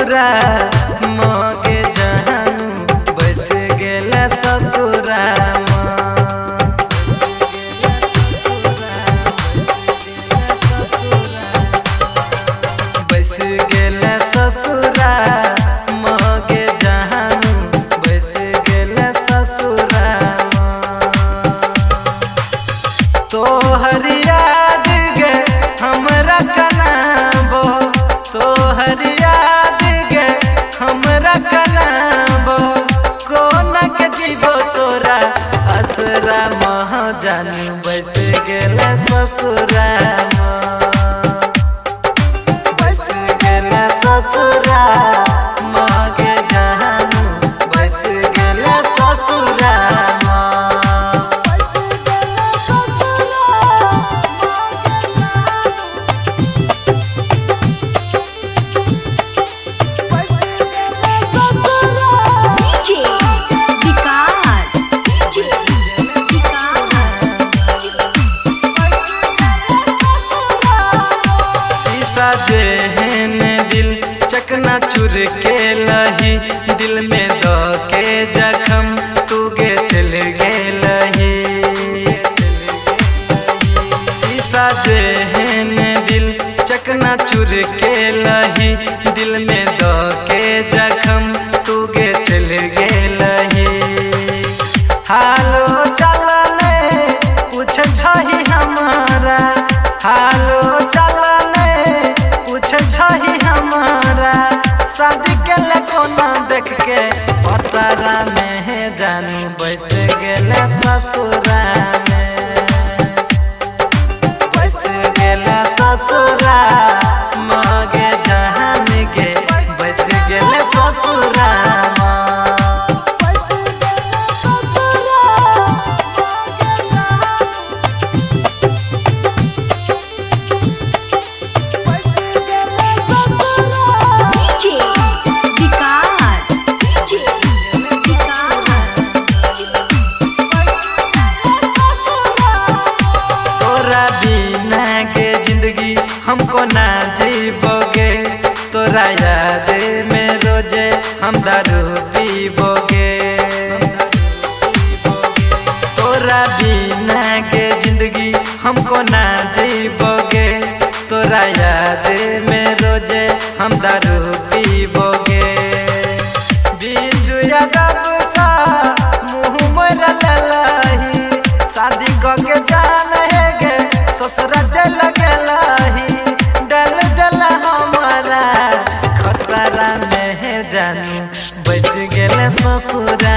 ससुरा मगे जानू बस गेले ससुरा बस गेले ससुरा मगे जानू बस गेले ससुरा तोहर याद गे हमरा कनाबो तोहर याद गे हमरा कनाबो कोना के जीवो तोरा असरा मह जानू बस गेले ससुरा बस गेले ससुरा मगे जानू बस गेले ससुरा जेहन दिल चकना चुर के लही दिल में दो के जखम तू गे चल गेलही शीशा जेहन दिल चकना चुर के लही दिल में दो के जखम तू गे चल गेलही हालो चलने पूछ छही हमारा हालो छही हमारा शादी के ले कोना देख के पतारा में जानू बस गेले ससुरा में बस गेले ससुरा मगे जान गे बस गेले ससुरा हमको ना जीवोगे तोरा याद में रोजे हम दारू पीबोगे तोरा बिना के जिंदगी हमको ना जीवोगे तोरा याद में रोजे हम दारू पीबोगे बिरजू यादव सा मुँह मोरा ललही शादी के जान है गे ससुरा चल गेलही जानू बस गेले ससुरा।